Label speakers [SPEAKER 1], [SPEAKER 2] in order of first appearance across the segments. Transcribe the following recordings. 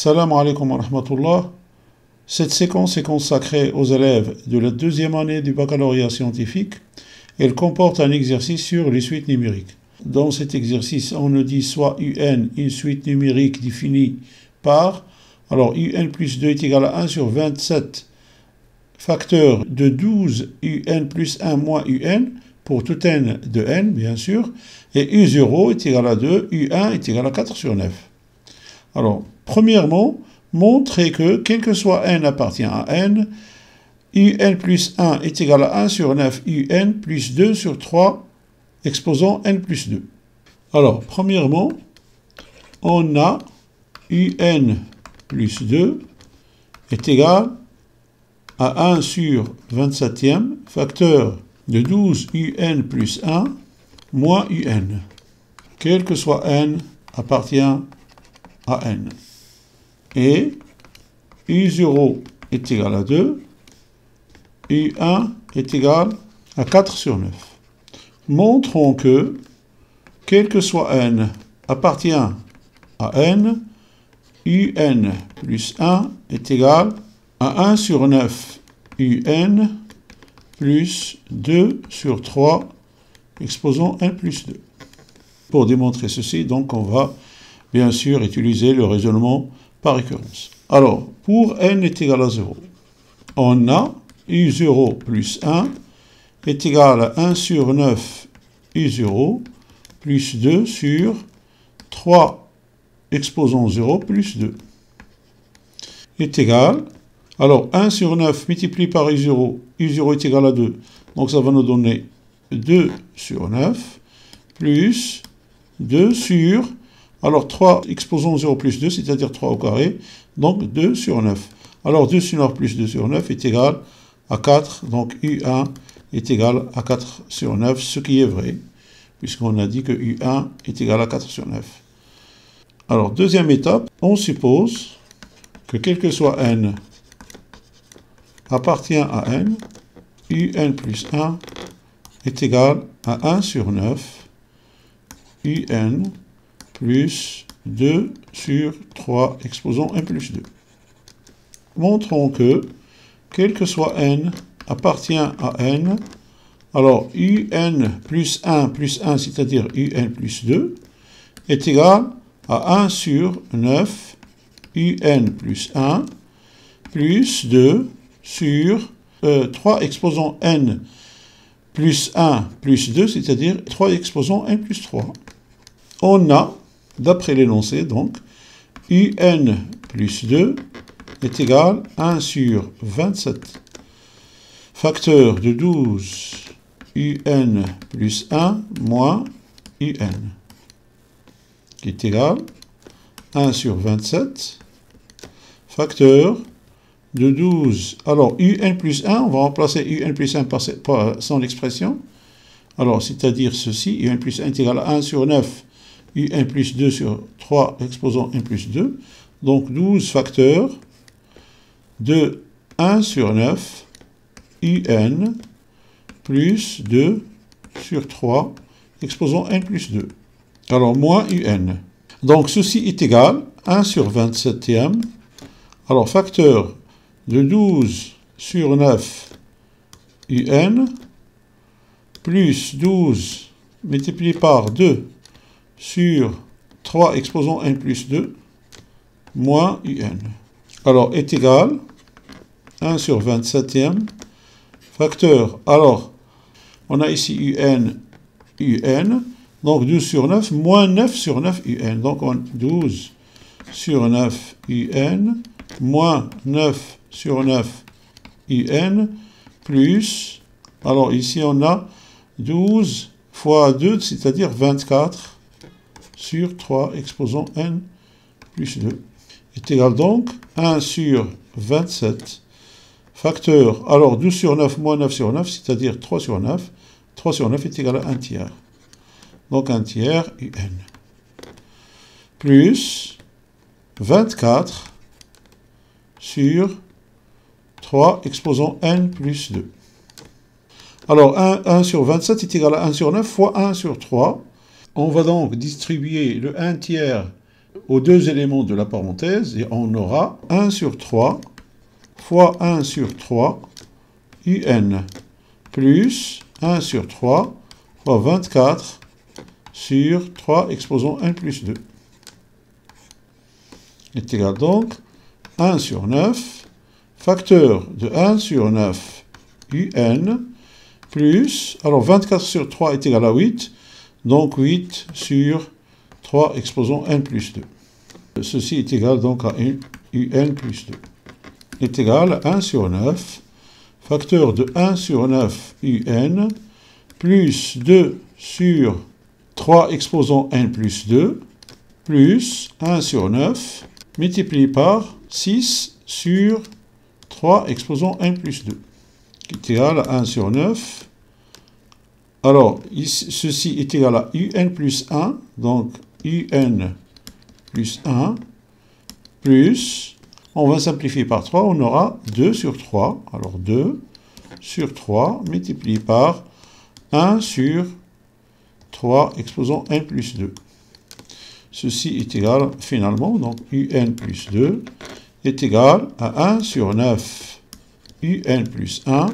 [SPEAKER 1] Salam alaikum wa rahmatullah. Cette séquence est consacrée aux élèves de la deuxième année du baccalauréat scientifique. Elle comporte un exercice sur les suites numériques. Dans cet exercice, on nous dit soit UN, une suite numérique définie par, alors UN plus 2 est égal à 1 sur 27 facteur de 12 UN plus 1 moins UN, pour tout n de n, bien sûr, et U0 est égal à 2, U1 est égal à 4 sur 9. Alors, premièrement, montrer que, quel que soit n appartient à n, UN plus 1 est égal à 1 sur 9, UN plus 2 sur 3, exposant n plus 2. Alors, premièrement, on a UN plus 2 est égal à 1 sur 27e, facteur de 12 UN plus 1, moins UN. Quel que soit n appartient à n. Et U0 est égal à 2, U1 est égal à 4 sur 9. Montrons que, quel que soit n appartient à n, UN plus 1 est égal à 1 sur 9 UN plus 2 sur 3, exposant n plus 2. Pour démontrer ceci, donc, on va bien sûr utiliser le raisonnement par récurrence. Alors, pour n est égal à 0, on a U0 plus 1 est égal à 1 sur 9 U0 plus 2 sur 3 exposant 0 plus 2 est égal, alors 1 sur 9 multiplié par U0, U0 est égal à 2, donc ça va nous donner 2 sur 9 plus 2 sur, alors 3 exposant 0 plus 2, c'est-à-dire 3 au carré, donc 2 sur 9. Alors 2 sur 9 plus 2 sur 9 est égal à 4, donc U1 est égal à 4 sur 9, ce qui est vrai, puisqu'on a dit que U1 est égal à 4 sur 9. Alors, deuxième étape, on suppose que quel que soit n appartient à n, UN plus 1 est égal à 1 sur 9, UN plus 2 sur 3, exposant n plus 2. Montrons que, quel que soit n appartient à n, alors UN plus 1, c'est-à-dire UN plus 2, est égal à 1 sur 9, UN plus 1, plus 2 sur 3 exposant n plus 1 plus 2, c'est-à-dire 3 exposant n plus 3. On a, d'après l'énoncé, donc, UN plus 2 est égal à 1 sur 27, facteur de 12 UN plus 1 moins UN, qui est égal à 1 sur 27, facteur de 12. Alors, UN plus 1, on va remplacer UN plus 1 par son expression. Alors, c'est-à-dire ceci, UN plus 1 est égal à 1 sur 9, UN plus 2 sur 3, exposant n plus 2. Donc, 12 facteurs de 1 sur 9, UN plus 2 sur 3, exposant n plus 2. Alors, moins UN. Donc, ceci est égal à 1 sur 27e. Alors, facteur de 12 sur 9 UN plus 12 multiplié par 2 sur 3 exposant n plus 2 moins UN. Alors, est égal à 1 sur 27e facteur. Alors, on a ici UN, UN. Donc 12 sur 9, moins 9 sur 9 UN. Donc on 12 sur 9 UN, moins 9 sur 9 UN, plus, alors ici on a 12 fois 2, c'est-à-dire 24 sur 3 exposant n plus 2. Est égal donc 1 sur 27, facteur, alors 12 sur 9 moins 9 sur 9, c'est-à-dire 3 sur 9. 3 sur 9 est égal à 1 tiers. Donc 1 tiers UN. Plus 24 sur 3 exposant n plus 2. Alors 1 sur 27 est égal à 1 sur 9 fois 1 sur 3. On va donc distribuer le 1 tiers aux deux éléments de la parenthèse et on aura 1 sur 3 fois 1 sur 3 un plus 1 sur 3 fois 24 sur 3 exposant 1 plus 2 est égal donc 1 sur 9 facteur de 1 sur 9 un plus, alors 24 sur 3 est égal à 8, donc 8 sur 3 exposant 1 plus 2. Ceci est égal donc à un plus 2. Est égal à 1 sur 9, facteur de 1 sur 9 un, plus 2 sur 3 exposant 1 plus 2, plus 1 sur 9, multiplié par 6 sur 3 exposant 1 plus 2, qui est égal à 1 sur 9. Alors, ceci est égal à un plus 1, donc un plus 1, plus, on va simplifier par 3, on aura 2 sur 3, alors 2 sur 3 multiplié par 1 sur 3 exposant 1 plus 2. Ceci est égal finalement, donc un plus 2 est égal à 1 sur 9 un plus 1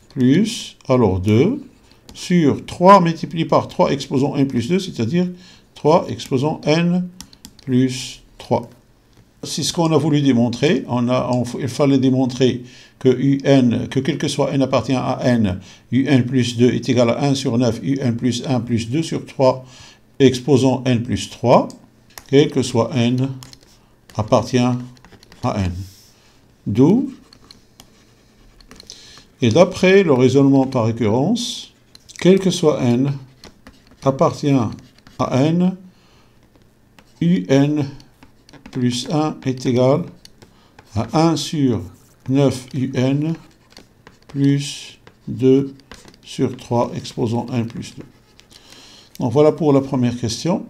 [SPEAKER 1] plus, alors 2 sur 3 multiplié par 3 exposant 1 plus 2, c'est-à-dire 3 exposant n plus 3. C'est ce qu'on a voulu démontrer. Il fallait démontrer que quel que soit n appartient à n, un plus 2 est égal à 1 sur 9, un plus 1 plus 2 sur 3 exposant n plus 3, quel que soit n appartient à n. D'où, et d'après le raisonnement par récurrence, quel que soit n appartient à n, un plus 1 est égal à 1 sur 9 un plus 2 sur 3 exposant 1 plus 2. Donc voilà pour la première question.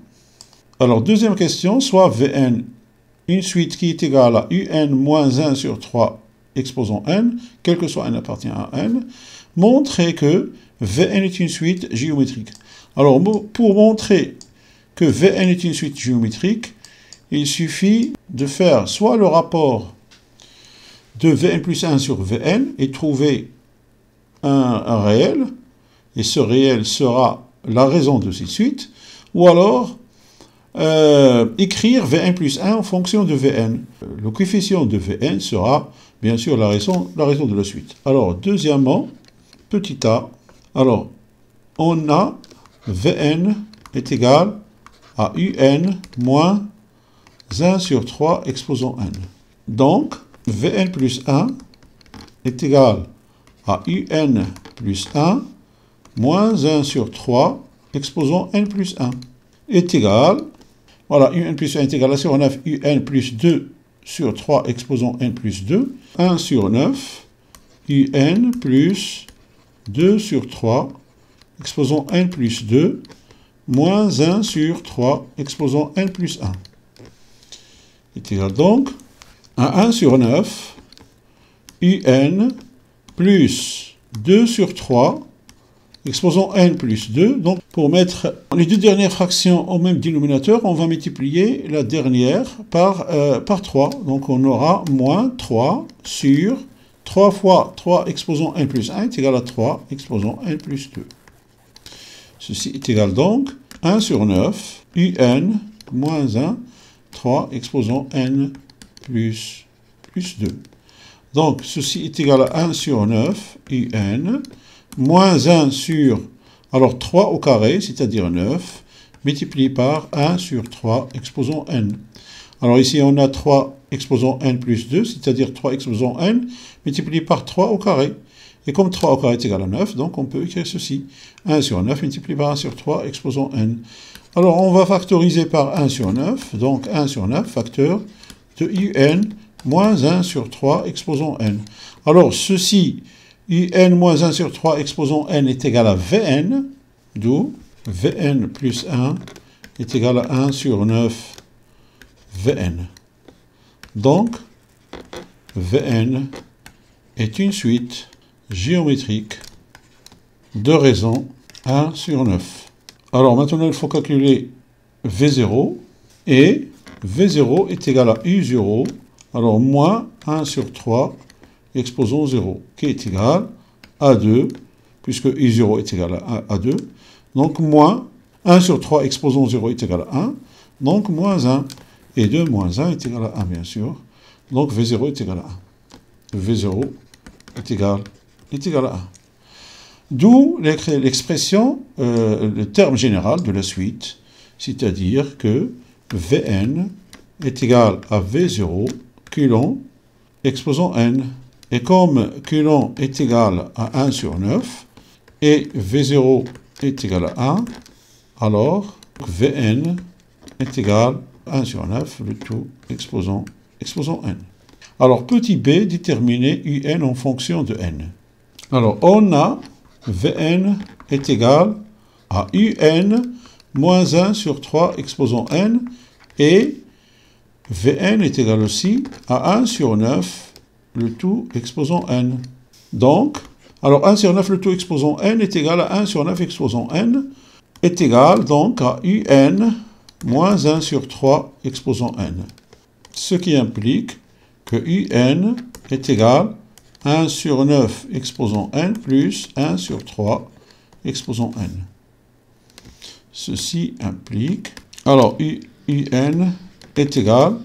[SPEAKER 1] Alors deuxième question, soit Vn, une suite qui est égale à un moins 1 sur 3 exposant n, quel que soit n appartient à n, montrer que Vn est une suite géométrique. Alors pour montrer que Vn est une suite géométrique, il suffit de faire soit le rapport de Vn plus 1 sur Vn et trouver un réel, et ce réel sera la raison de cette suite, ou alors écrire Vn plus 1 en fonction de Vn. Le coefficient de Vn sera bien sûr la raison de la suite. Alors deuxièmement, petit a, alors on a Vn est égal à un moins 1 sur 3 exposant n. Donc, Vn plus 1 est égal à un plus 1 moins 1 sur 3 exposant n plus 1 est égal, voilà, un plus 1 est égal à 9, un plus 2 sur 3 exposant n plus 2, 1 sur 9, un plus 2 sur 3 exposant n plus 2, moins 1 sur 3 exposant n plus 1. Est égal donc à 1 sur 9, un plus 2 sur 3, exposant n plus 2. Donc, pour mettre les deux dernières fractions au même dénominateur, on va multiplier la dernière par 3. Donc, on aura moins 3 sur 3 fois 3 exposant n plus 1 est égal à 3 exposant n plus 2. Ceci est égal donc 1 sur 9, un moins 1, 3 exposant n plus 2. Donc, ceci est égal à 1 sur 9, un, moins 1 sur, alors 3 au carré, c'est-à-dire 9, multiplié par 1 sur 3 exposant n. Alors ici, on a 3 exposant n plus 2, c'est-à-dire 3 exposant n, multiplié par 3 au carré. Et comme 3 au carré est égal à 9, donc on peut écrire ceci. 1 sur 9 multiplié par 1 sur 3 exposant n. Alors on va factoriser par 1 sur 9, donc 1 sur 9, facteur de un moins 1 sur 3 exposant n. Alors ceci, un moins 1 sur 3 exposant n est égal à Vn, d'où Vn plus 1 est égal à 1 sur 9 Vn. Donc, Vn est une suite géométrique de raison 1 sur 9. Alors maintenant, il faut calculer V0 et V0 est égal à U0, alors moins 1 sur 3, exposons 0, qui est égal à 2, puisque U0 est égal à 2. Donc moins 1 sur 3, exposons 0 est égal à 1. Donc moins 1. Et 2 moins 1 est égal à 1, bien sûr. Donc V0 est égal à 1. V0 est égal à 1. D'où l'expression, le terme général de la suite, c'est-à-dire que Vn est égal à V0 Coulomb exposant n. Et comme Coulomb est égal à 1 sur 9, et V0 est égal à 1, alors Vn est égal à 1 sur 9, le tout exposant n. Alors, petit b, déterminer un en fonction de n. Alors, on a Vn est égal à un moins 1 sur 3 exposant n, et Vn est égal aussi à 1 sur 9, le tout exposant n. Donc, alors 1 sur 9, le tout exposant n est égal à 1 sur 9 exposant n, est égal donc à un moins 1 sur 3 exposant n. Ce qui implique que un est égal à 1 sur 9 exposant n plus 1 sur 3 exposant n. Ceci implique, alors un est égal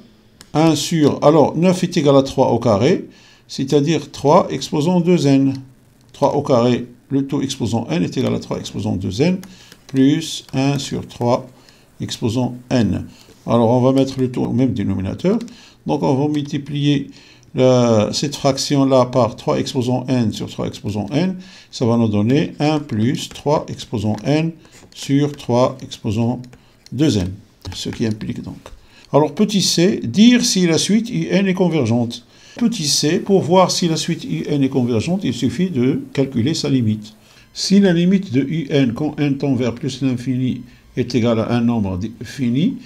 [SPEAKER 1] à 1 sur, alors 9 est égal à 3 au carré, c'est-à-dire 3 exposant 2n. 3 au carré, le tout exposant n est égal à 3 exposant 2n, plus 1 sur 3 exposant n. Alors on va mettre le tout au même dénominateur, donc on va multiplier cette fraction-là par 3 exposant n sur 3 exposant n, ça va nous donner 1 plus 3 exposant n sur 3 exposant 2n, ce qui implique donc. Alors petit c, dire si la suite un est convergente. Petit c, pour voir si la suite un est convergente, il suffit de calculer sa limite. Si la limite de un quand n tend vers plus l'infini est égale à un nombre fini,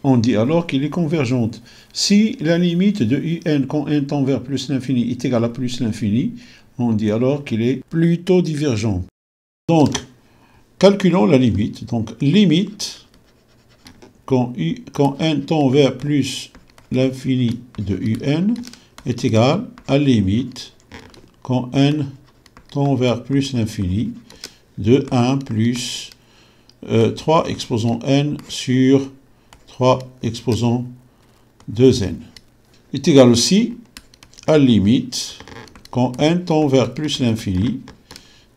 [SPEAKER 1] on dit alors qu'il est convergente. Si la limite de un quand n tend vers plus l'infini est égale à plus l'infini, on dit alors qu'il est plutôt divergent. Donc, calculons la limite. Donc, limite, quand n tend vers plus l'infini de un, est égal à limite, quand n tend vers plus l'infini, de 1 plus 3 exposant n sur 3 exposant 2n. Est égal aussi à limite, quand n tend vers plus l'infini,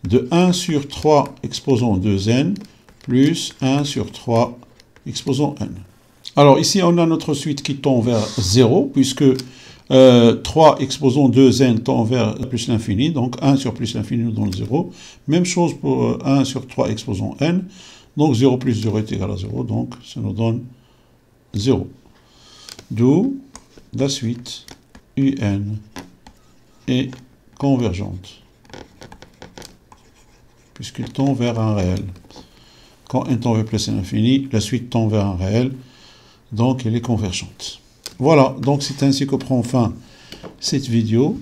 [SPEAKER 1] de 1 sur 3 exposant 2n plus 1 sur 3 exposant n. Alors ici on a notre suite qui tend vers 0, puisque 3 exposant 2n tend vers plus l'infini, donc 1 sur plus l'infini nous donne 0. Même chose pour 1 sur 3 exposant n, donc 0 plus 0 est égal à 0, donc ça nous donne 0. D'où la suite un est convergente, puisqu'il tend vers un réel. Quand n tend vers plus l'infini, la suite tend vers un réel, donc elle est convergente. Voilà, donc c'est ainsi que prend fin cette vidéo.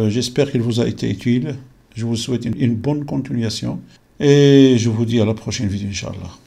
[SPEAKER 1] J'espère qu'elle vous a été utile. Je vous souhaite une bonne continuation et je vous dis à la prochaine vidéo, Inch'Allah.